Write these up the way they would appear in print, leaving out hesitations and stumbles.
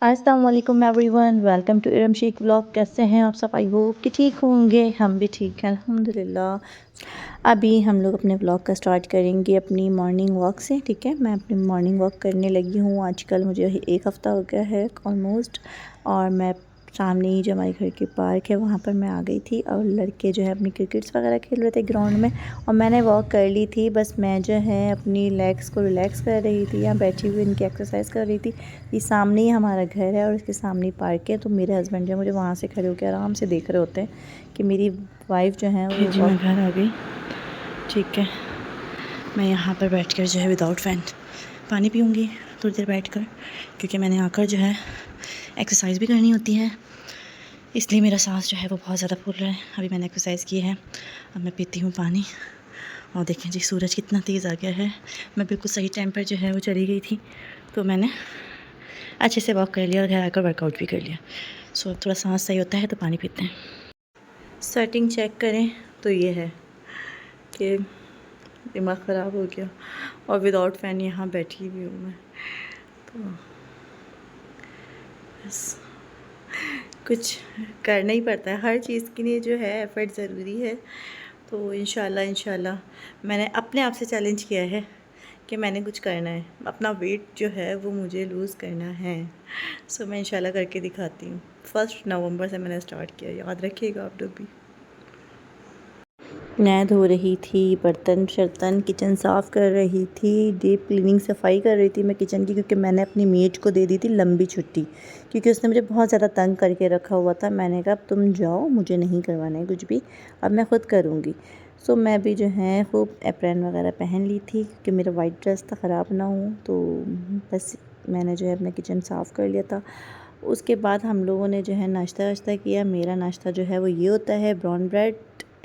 अस्सलाम वालेकुम everyone, welcome to Iram Shaikh vlog. कैसे हैं आप सब? आई होप कि ठीक होंगे। हम भी ठीक हैं अल्हम्दुलिल्लाह। अभी हम लोग अपने व्लॉग का स्टार्ट करेंगे अपनी मॉर्निंग वॉक से। ठीक है, मैं अपनी मॉर्निंग वॉक करने लगी हूँ। आजकल मुझे 1 हफ़्ता हो गया है ऑलमोस्ट, और मैं सामने ही जो हमारे घर के पार्क है वहाँ पर मैं आ गई थी, और लड़के जो है अपनी क्रिकेट्स वगैरह खेल रहे थे ग्राउंड में, और मैंने वॉक कर ली थी। बस मैं जो है अपनी लेग्स को रिलैक्स कर रही थी, यहाँ बैठी हुई इनकी एक्सरसाइज कर रही थी। ये सामने ही हमारा घर है और इसके सामने ही पार्क है, तो मेरे हस्बैंड जो है मुझे वहाँ से खड़े होकर आराम से देख रहे होते हैं कि मेरी वाइफ जो है वो जी मैं घर आ गई। ठीक है, मैं यहाँ पर बैठकर जो है विदाउट फ़ैन पानी पीऊँगी थोड़ी देर बैठकर, क्योंकि मैंने आकर जो है एक्सरसाइज भी करनी होती है, इसलिए मेरा सांस जो है वो बहुत ज़्यादा फूल रहा है। अभी मैंने एक्सरसाइज की है, अब मैं पीती हूँ पानी। और देखें जी, सूरज कितना तेज़ आ गया है। मैं बिल्कुल सही टाइम पर जो है वो चली गई थी, तो मैंने अच्छे से वॉक कर लिया और घर आकर वर्कआउट भी कर लिया। सो अब थोड़ा सांस सही होता है तो पानी पीते हैं। सेटिंग चेक करें तो ये है कि दिमाग ख़राब हो गया, और विदाउट फ़ैन यहाँ बैठी हुई हूँ मैं, तो बस कुछ करना ही पड़ता है। हर चीज़ के लिए जो है एफ़र्ट ज़रूरी है। तो इंशाल्लाह मैंने अपने आप से चैलेंज किया है कि मैंने कुछ करना है, अपना वेट जो है वो मुझे लूज़ करना है। सो मैं इंशाल्लाह करके दिखाती हूँ। 1 नवंबर से मैंने स्टार्ट किया, याद रखिएगा आप लोग भी। मैं धो रही थी बर्तन शर्तन, किचन साफ़ कर रही थी, डीप क्लीनिंग सफाई कर रही थी मैं किचन की, क्योंकि मैंने अपनी मेड को दे दी थी लंबी छुट्टी, क्योंकि उसने मुझे बहुत ज़्यादा तंग करके रखा हुआ था। मैंने कहा अब तुम जाओ, मुझे नहीं करवाना है कुछ भी, अब मैं ख़ुद करूँगी। सो मैं भी जो है खूब एप्रन वगैरह पहन ली थी कि मेरा वाइट ड्रेस था ख़राब ना हो, तो बस मैंने जो है अपना किचन साफ़ कर लिया था। उसके बाद हम लोगों ने जो है नाश्ता वाश्ता किया। मेरा नाश्ता जो है वो ये होता है, ब्राउन ब्रेड,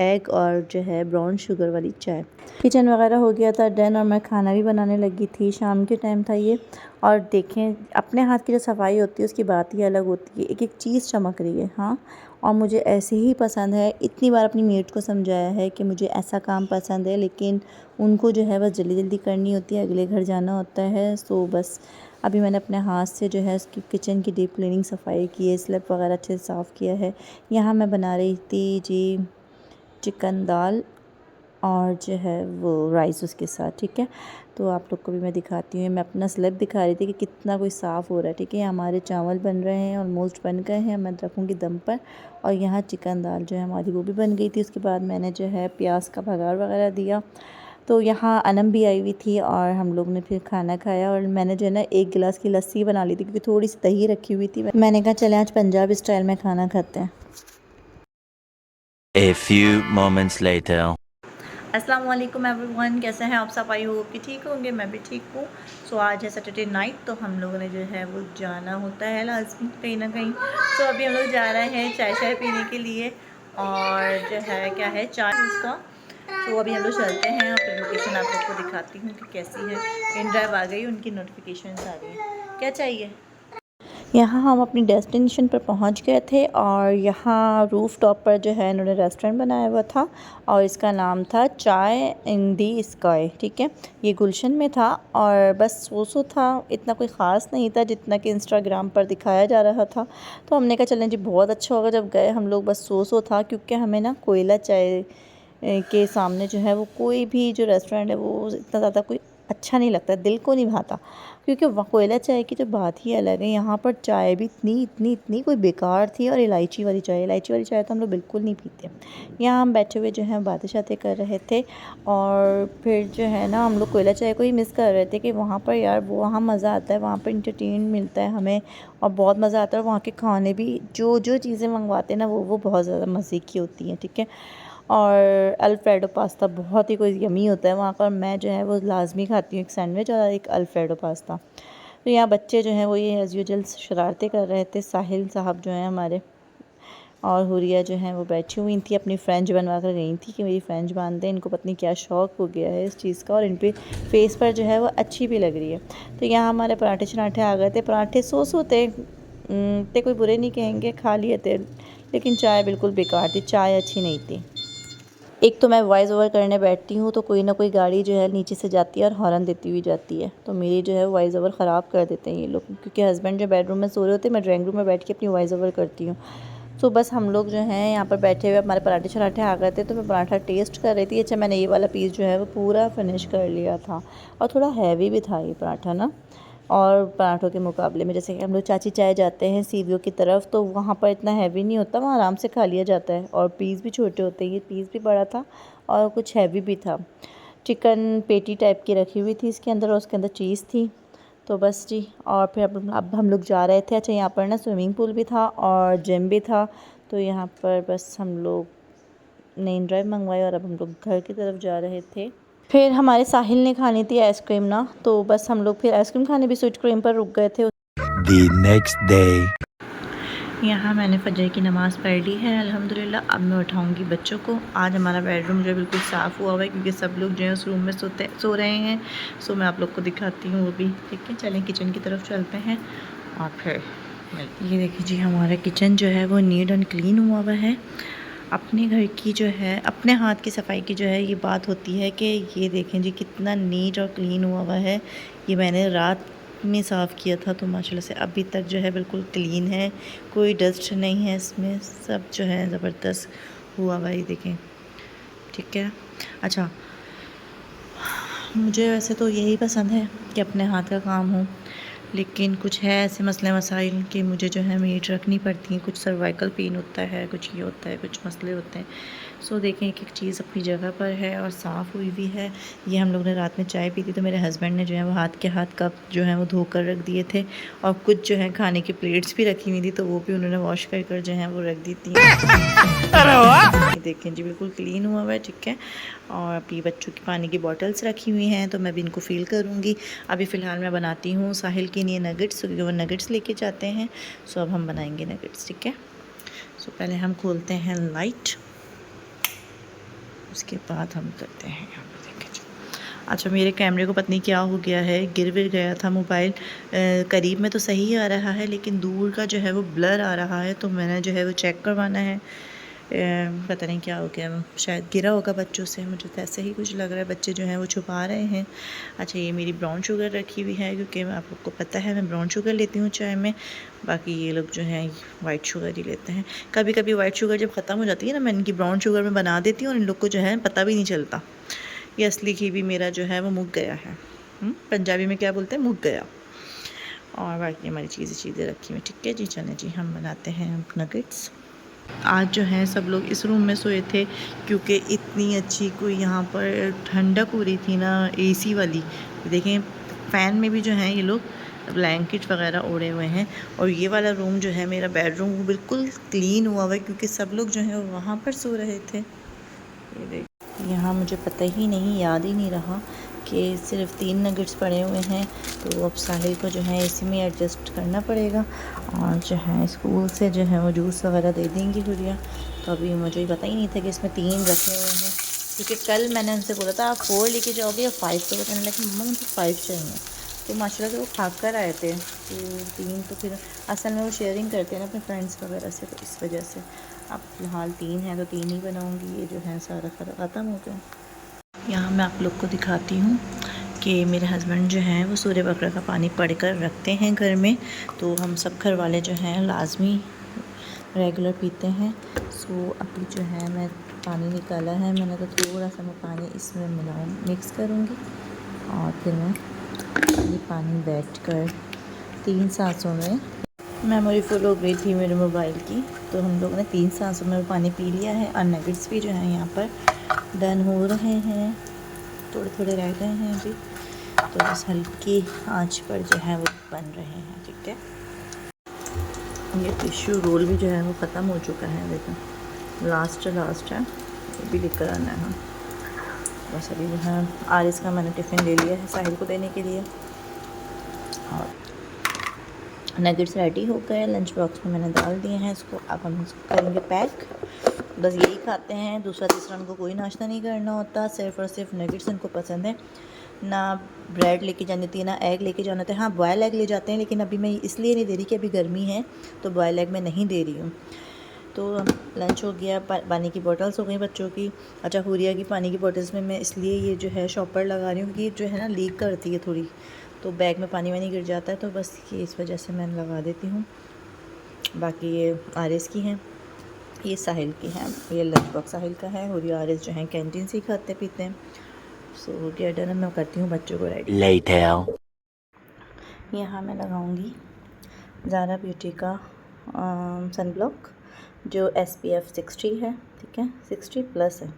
एग और जो है ब्राउन शुगर वाली चाय। किचन वगैरह हो गया था डन, और मैं खाना भी बनाने लगी थी। शाम के टाइम था ये, और देखें अपने हाथ की जो सफाई होती है उसकी बात ही अलग होती है। एक एक चीज़ चमक रही है। हाँ, और मुझे ऐसे ही पसंद है। इतनी बार अपनी मेड को समझाया है कि मुझे ऐसा काम पसंद है, लेकिन उनको जो है बस जल्दी जल्दी करनी होती है, अगले घर जाना होता है। सो बस अभी मैंने अपने हाथ से जो है उसकी किचन की डीप क्लीनिंग सफाई की है, स्लैब वगैरह अच्छे से साफ़ किया है। यहाँ मैं बना रही थी जी चिकन दाल और जो है वो राइस उसके साथ। ठीक है, तो आप लोग को भी मैं दिखाती हूँ। मैं अपना स्लैब दिखा रही थी कि कितना कोई साफ़ हो रहा है। ठीक है, हमारे चावल बन रहे हैं, ऑलमोस्ट बन गए हैं, मैं रखूँगी दम पर। और यहाँ चिकन दाल जो है हमारी वो भी बन गई थी। उसके बाद मैंने जो है प्याज का बघार वगैरह दिया। तो यहाँ अनम भी आई हुई थी, और हम लोग ने फिर खाना खाया। और मैंने जो है ना 1 गिलास की लस्सी बना ली थी, क्योंकि थोड़ी सी दही रखी हुई थी। मैंने कहा चले आज पंजाबी स्टाइल में खाना खाते हैं। A few moments later. अस्सलाम वालेकुम एवरीवन, कैसे हैं आप सब? आई होप कि ठीक होंगे, मैं भी ठीक हूँ। सो आज है सैटरडे नाइट, तो हम लोगों ने जो है वो जाना होता है लाजमी कहीं ना कहीं। सो अभी हम लोग जा रहे हैं चाय पीने के लिए, और जो है क्या है चाय उसका। तो अभी हम लोग चलते हैं, और फिर लोकेशन आप लोग को दिखाती हूँ कि कैसी है। इन ड्राइव आ गई, उनकी नोटिफिकेशन आ रही है। क्या चाहिए? यहाँ हम अपनी डेस्टिनेशन पर पहुँच गए थे, और यहाँ रूफ़ टॉप पर जो है इन्होंने रेस्टोरेंट बनाया हुआ था, और इसका नाम था चाय इन दी स्काई। ठीक है, ये गुलशन में था, और बस सो था, इतना कोई ख़ास नहीं था जितना कि इंस्टाग्राम पर दिखाया जा रहा था। तो हमने कहा चलें जी, बहुत अच्छा होगा। जब गए हम लोग बस सो था, क्योंकि हमें ना कोयला चाय के सामने जो है वो कोई भी जो रेस्टोरेंट है वो इतना ज़्यादा कोई अच्छा नहीं लगता, दिल को नहीं भाता, क्योंकि कोयला चाय की तो बात ही अलग है। यहाँ पर चाय भी इतनी कोई बेकार थी, और इलायची वाली चाय तो हम लोग बिल्कुल नहीं पीते। यहाँ हम बैठे हुए जो है बातें शातें कर रहे थे, और फिर जो है ना हम लोग कोयला चाय को ही मिस कर रहे थे कि वहाँ पर यार वो वहाँ मज़ा आता है, वहाँ पर इंटरटेन मिलता है हमें, और बहुत मज़ा आता है। और वहाँ के खाने भी जो चीज़ें मंगवाते हैं ना वो बहुत ज़्यादा मज़े की होती हैं। ठीक है, और अल्फ्रेडो पास्ता बहुत ही कोई यमी होता है वहाँ पर। मैं जो है वो लाजमी खाती हूँ, एक सैंडविच और एक अल्फ्रेडो पास्ता। तो यहाँ बच्चे जो हैं वो ये एज़ यूजुअल शरारतें कर रहे थे। साहिल साहब जो हैं हमारे, और हुरिया जो हैं वो बैठी हुई थी, अपनी फ्रेंच बनवा कर गई थी कि मेरी फ्रेंच बांध दें। इनको पता नहीं क्या शौक़ हो गया है इस चीज़ का, और इन पे फेस पर जो है वो अच्छी भी लग रही है। तो यहाँ हमारे पराठे शराठे आ गए थे। पराठे सो थे, ते कोई बुरे नहीं कहेंगे, खा लिए थे, लेकिन चाय बिल्कुल बेकार थी, चाय अच्छी नहीं थी। एक तो मैं वॉइस ओवर करने बैठती हूँ तो कोई ना कोई गाड़ी जो है नीचे से जाती है और हॉर्न देती हुई जाती है, तो मेरी जो है वॉइस ओवर ख़राब कर देते हैं ये लोग, क्योंकि हस्बैंड जो बेडरूम में सो रहे होते हैं, मैं ड्राइंग रूम में बैठ के अपनी वॉइस ओवर करती हूँ। तो बस हम लोग जो हैं यहाँ पर बैठे हुए, हमारे पराठे शराठे आ गए थे तो मैं पराठा टेस्ट कर रही थी। अच्छा, मैंने ये वाला पीस जो है वो पूरा फिनिश कर लिया था, और थोड़ा हैवी भी था ये पराठा ना, और पराठों के मुकाबले में। जैसे कि हम लोग चाची चाय जाते हैं सीवियों की तरफ, तो वहाँ पर इतना हैवी नहीं होता, वहाँ आराम से खा लिया जाता है, और पीस भी छोटे होते हैं। ये पीस भी बड़ा था और कुछ हैवी भी था। चिकन पेटी टाइप की रखी हुई थी इसके अंदर, और उसके अंदर चीज़ थी। तो बस जी, और फिर अब हम लोग जा रहे थे। अच्छा, यहाँ पर ना स्विमिंग पूल भी था और जिम भी था, तो यहाँ पर बस हम लोग ने इन ड्राइव मंगवाई और अब हम लोग घर की तरफ जा रहे थे। फिर हमारे साहिल ने खानी थी आइसक्रीम ना, तो बस हम लोग फिर आइसक्रीम खाने भी स्वीट क्रीम पर रुक गए थे। The next day. यहाँ मैंने फजर की नमाज़ पढ़ ली है अल्हम्दुलिल्लाह। अब मैं उठाऊँगी बच्चों को। आज हमारा बेडरूम जो है बिल्कुल साफ़ हुआ हुआ है, क्योंकि सब लोग जो है उस रूम में सो रहे हैं। सो मैं आप लोग को दिखाती हूँ वो भी, ठीक है। चलें किचन की तरफ चलते हैं और फिर ये देखिए जी, हमारा किचन जो है वो नीट एंड क्लीन हुआ हुआ है। अपने घर की जो है, अपने हाथ की सफाई की जो है ये बात होती है कि ये देखें जी कितना नीट और क्लीन हुआ हुआ है। ये मैंने रात में साफ़ किया था, तो माशाल्लाह से अभी तक जो है बिल्कुल क्लीन है, कोई डस्ट नहीं है इसमें, सब जो है ज़बरदस्त हुआ हुआ है। ये देखें, ठीक है। अच्छा, मुझे वैसे तो यही पसंद है कि अपने हाथ का काम हो, लेकिन कुछ है ऐसे मसले मसाइल कि मुझे जो है मेड रखनी पड़ती हैं। कुछ सर्वाइकल पेन होता है, कुछ ये होता है, कुछ मसले होते हैं। सो देखें, एक एक चीज़ अपनी जगह पर है और साफ़ हुई भी है। ये हम लोग ने रात में चाय पी थी, तो मेरे हस्बैंड ने जो है वो हाथ के हाथ कप जो है वो धोकर रख दिए थे, और कुछ जो है खाने की प्लेट्स भी रखी हुई थी, तो वो भी उन्होंने वॉश कर कर जो है वो रख दी थी। ये देखें जी, बिल्कुल क्लीन हुआ हुआ है, ठीक है। और अभी बच्चों की पानी की बॉटल्स रखी हुई हैं, तो मैं भी इनको फ़िल करूँगी। अभी फ़िलहाल मैं बनाती हूँ साहिल के लिए नगेट्स, क्योंकि वो नगेट्स लेके जाते हैं। सो अब हम बनाएंगे नगेट्स, ठीक है। सो पहले हम खोलते हैं लाइट, उसके बाद हम करते हैं यहाँ पर, देखें जी। अच्छा, मेरे कैमरे को पता नहीं क्या हो गया है, गिर गया था मोबाइल। करीब में तो सही आ रहा है, लेकिन दूर का जो है वो ब्लर आ रहा है, तो मैंने जो है वो चेक करवाना है। पता नहीं क्या हो गया, शायद गिरा होगा बच्चों से, मुझे तो ऐसे ही कुछ लग रहा है। बच्चे जो हैं वो छुपा रहे हैं। अच्छा, ये मेरी ब्राउन शुगर रखी हुई है, क्योंकि आप लोग को पता है मैं ब्राउन शुगर लेती हूँ चाय में, बाकी ये लोग जो हैं वाइट शुगर ही लेते हैं। कभी कभी वाइट शुगर जब ख़त्म हो जाती है ना, मैं इनकी ब्राउन शुगर में बना देती हूँ, और इन लोग को जो है पता भी नहीं चलता। ये असली घी भी मेरा जो है वो मुक गया है। पंजाबी में क्या बोलते हैं, मुक गया। और बाकी हमारी चीज़ें रखी हुई, ठीक है जी। चलें जी, हम बनाते हैं नगेट्स। आज जो है सब लोग इस रूम में सोए थे, क्योंकि इतनी अच्छी कोई यहाँ पर ठंडक हो रही थी ना, एसी वाली। देखें, फ़ैन में भी जो है ये लोग ब्लैंकेट वगैरह ओढ़े हुए हैं। और ये वाला रूम जो है मेरा बेडरूम, वो बिल्कुल क्लीन हुआ हुआ है, क्योंकि सब लोग जो है वहाँ पर सो रहे थे। ये देख, यहाँ मुझे पता ही नहीं, याद ही नहीं रहा कि सिर्फ 3 नगेट्स पड़े हुए हैं, तो अब साहिल को जो है इसी में एडजस्ट करना पड़ेगा। और जो है स्कूल से जो है वो जूस वगैरह दे देंगी गुड़िया, तो अभी मुझे पता ही नहीं था कि इसमें 3 रखे हुए हैं, क्योंकि कल मैंने उनसे बोला था आप 4 लेके जाओगे या 5, तो कहने लगे मम्मा मुझे 5 चाहिए। तो माशाल्लाह से वो खा कर आए थे, तो 3 तो फिर असल में वो शेयरिंग करते हैं ना अपने फ्रेंड्स वगैरह से, तो इस वजह से अब फ़िलहाल 3 है तो 3 ही बनाऊँगी। ये जो है सारा ख़त्म हो गया। यहाँ मैं आप लोग को दिखाती हूँ कि मेरे हस्बैंड जो हैं वो सूर्य बकरा का पानी पढ़ कर रखते हैं घर में, तो हम सब घर वाले जो हैं लाजमी रेगुलर पीते हैं। सो अभी जो है मैं पानी निकाला है मैंने, तो थोड़ा सा मैं पानी इसमें मिक्स करूँगी, और फिर मैं ये पानी बैठ कर 3 सांसों में, मेमोरी फुल हो गई थी मेरे मोबाइल की, तो हम लोगों ने 3 सांसों में पानी पी लिया है। और नगेट्स भी जो हैं यहाँ पर डन हो रहे हैं, थोड़े थोड़े रह गए हैं अभी, तो बस हल्की आंच पर जो है वो बन रहे हैं, ठीक है। ये टिश्यू रोल भी जो है वो ख़त्म हो चुका है, देखो लास्ट है, ये भी लेकर आना है। बस अभी जो है आरिस का मैंने टिफ़िन ले लिया है साहिल को देने के लिए, और नगेट्स रेडी हो गए, लंच बॉक्स में मैंने डाल दिए हैं इसको। अब हम इसको करेंगे पैक। बस यही खाते हैं, दूसरा तीसरा उनको कोई नाश्ता नहीं करना होता, सिर्फ़ और सिर्फ नगेट्स उनको पसंद है। ना ब्रेड लेके जानी होती है, ना एग लेके जाना होता है। हाँ, बॉयल एग ले जाते हैं, लेकिन अभी मैं इसलिए नहीं दे रही कि अभी गर्मी है, तो बॉयल एग मैं नहीं दे रही हूँ। तो लंच हो गया, पानी की बोतल्स हो गई बच्चों की। अच्छा, हुरिया की पानी की बोतल्स में मैं इसलिए ये जो है शॉपर लगा रही हूँ कि जो है ना लीक करती है थोड़ी, तो बैग में पानी वानी गिर जाता है, तो बस ये इस वजह से मैं लगा देती हूँ। बाकी ये आरएस की हैं, ये साहिल की हैं, ये लंच बॉक्स साहिल का है, और ये आरएस जो हैं कैंटीन से ही खाते पीते हैं। सो हो गया डन, मैं करती हूँ बच्चों को रेडी। Later. यहाँ मैं लगाऊंगी ज़ारा ब्यूटी का सन ब्लॉक जो SPF 60 है, ठीक है, 60+ है,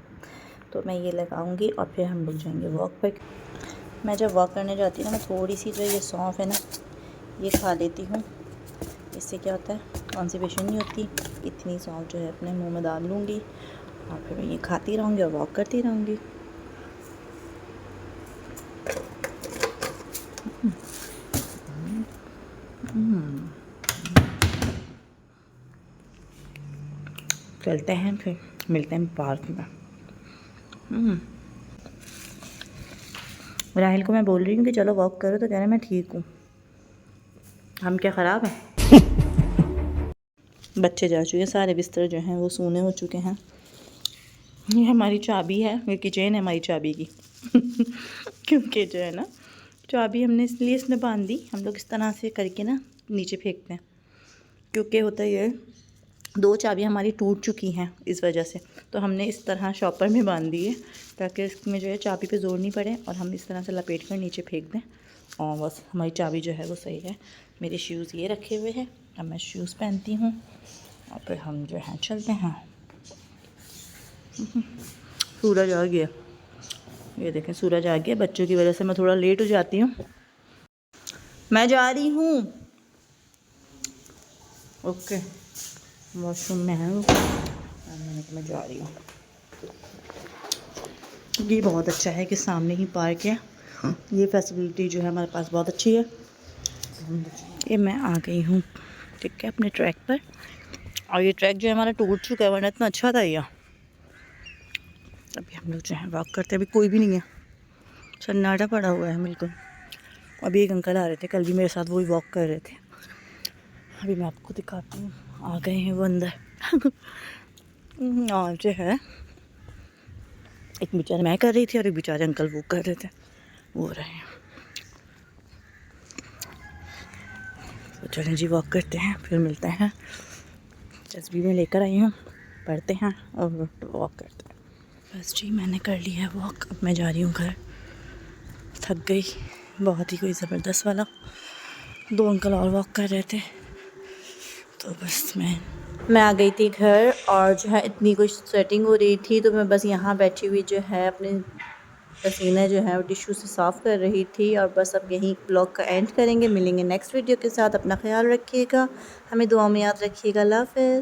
तो मैं ये लगाऊंगी और फिर हम लोग जाएंगे वॉक पर। मैं जब वॉक करने जाती हूँ ना, मैं थोड़ी सी जो ये सौंफ है ना, ये खा लेती हूँ। इससे क्या होता है, कॉन्स्टिपेशन नहीं होती। इतनी सौंफ जो है अपने मुंह में डाल लूँगी और फिर मैं ये खाती रहूँगी और वॉक करती रहूँगी। चलते हैं, फिर मिलते हैं पार्क में। राहिल को मैं बोल रही हूँ कि चलो वॉक करो, तो कह रहे हैं मैं ठीक हूँ। हम क्या ख़राब हैं? बच्चे जा चुके हैं, सारे बिस्तर जो हैं वो सूने हो चुके हैं। ये हमारी चाबी है, ये की चेन है हमारी चाबी की क्योंकि जो है ना, चाबी हमने इसलिए इसमें बांध दी, हम लोग इस तरह से करके ना नीचे फेंकते हैं, क्योंकि होता ये 2 चाबी हमारी टूट चुकी हैं इस वजह से, तो हमने इस तरह शॉपर में बांध दी है ताकि इसमें जो है चाबी पे ज़ोर नहीं पड़े, और हम इस तरह से लपेट कर नीचे फेंक दें और बस हमारी चाबी जो है वो सही है। मेरे शूज़ ये रखे हुए हैं, अब मैं शूज़ पहनती हूँ और फिर हम जो है चलते हैं। सूरज आ गया, ये देखें सूरज आ गया। बच्चों की वजह से मैं थोड़ा लेट हो जाती हूँ। मैं जा रही हूँ, ओके, वॉशरूम में है वो, मैंने कहा मैं जा रही हूँ। ये बहुत अच्छा है कि सामने ही पार्क है, ये फैसिलिटी जो है हमारे पास बहुत अच्छी है। ये मैं आ गई हूँ, ठीक है, अपने ट्रैक पर, और ये ट्रैक जो है हमारा टूट चुका है, वरना इतना अच्छा था ये। अभी हम लोग जो है वॉक करते हैं, अभी कोई भी नहीं है, सन्नाटा पड़ा हुआ है बिल्कुल। अभी एक अंकल आ रहे थे, कल भी मेरे साथ वही वॉक कर रहे थे। अभी मैं आपको दिखाती हूँ, आ गए हैं वो अंदर और जो है एक बेचारे मैं कर रही थी और एक बेचारे अंकल वो कर रहे थे, वो रहे हैं। तो चलें जी वॉक करते हैं, फिर मिलते हैं। तस्वीर में लेकर आई हूँ, पढ़ते हैं और वॉक करते हैं। बस जी मैंने कर लिया है वॉक, अब मैं जा रही हूँ घर। थक गई, बहुत ही कोई ज़बरदस्त वाला। 2 अंकल और वॉक कर रहे थे, तो बस मैं आ गई थी घर, और जो है इतनी कुछ स्वेटिंग हो रही थी, तो मैं बस यहाँ बैठी हुई जो है अपने पसीना जो है वो टिश्यू से साफ़ कर रही थी। और बस अब यहीं ब्लॉग का एंड करेंगे, मिलेंगे नेक्स्ट वीडियो के साथ। अपना ख्याल रखिएगा, हमें दुआ में याद रखिएगा। अल्लाह हाफ़िज़।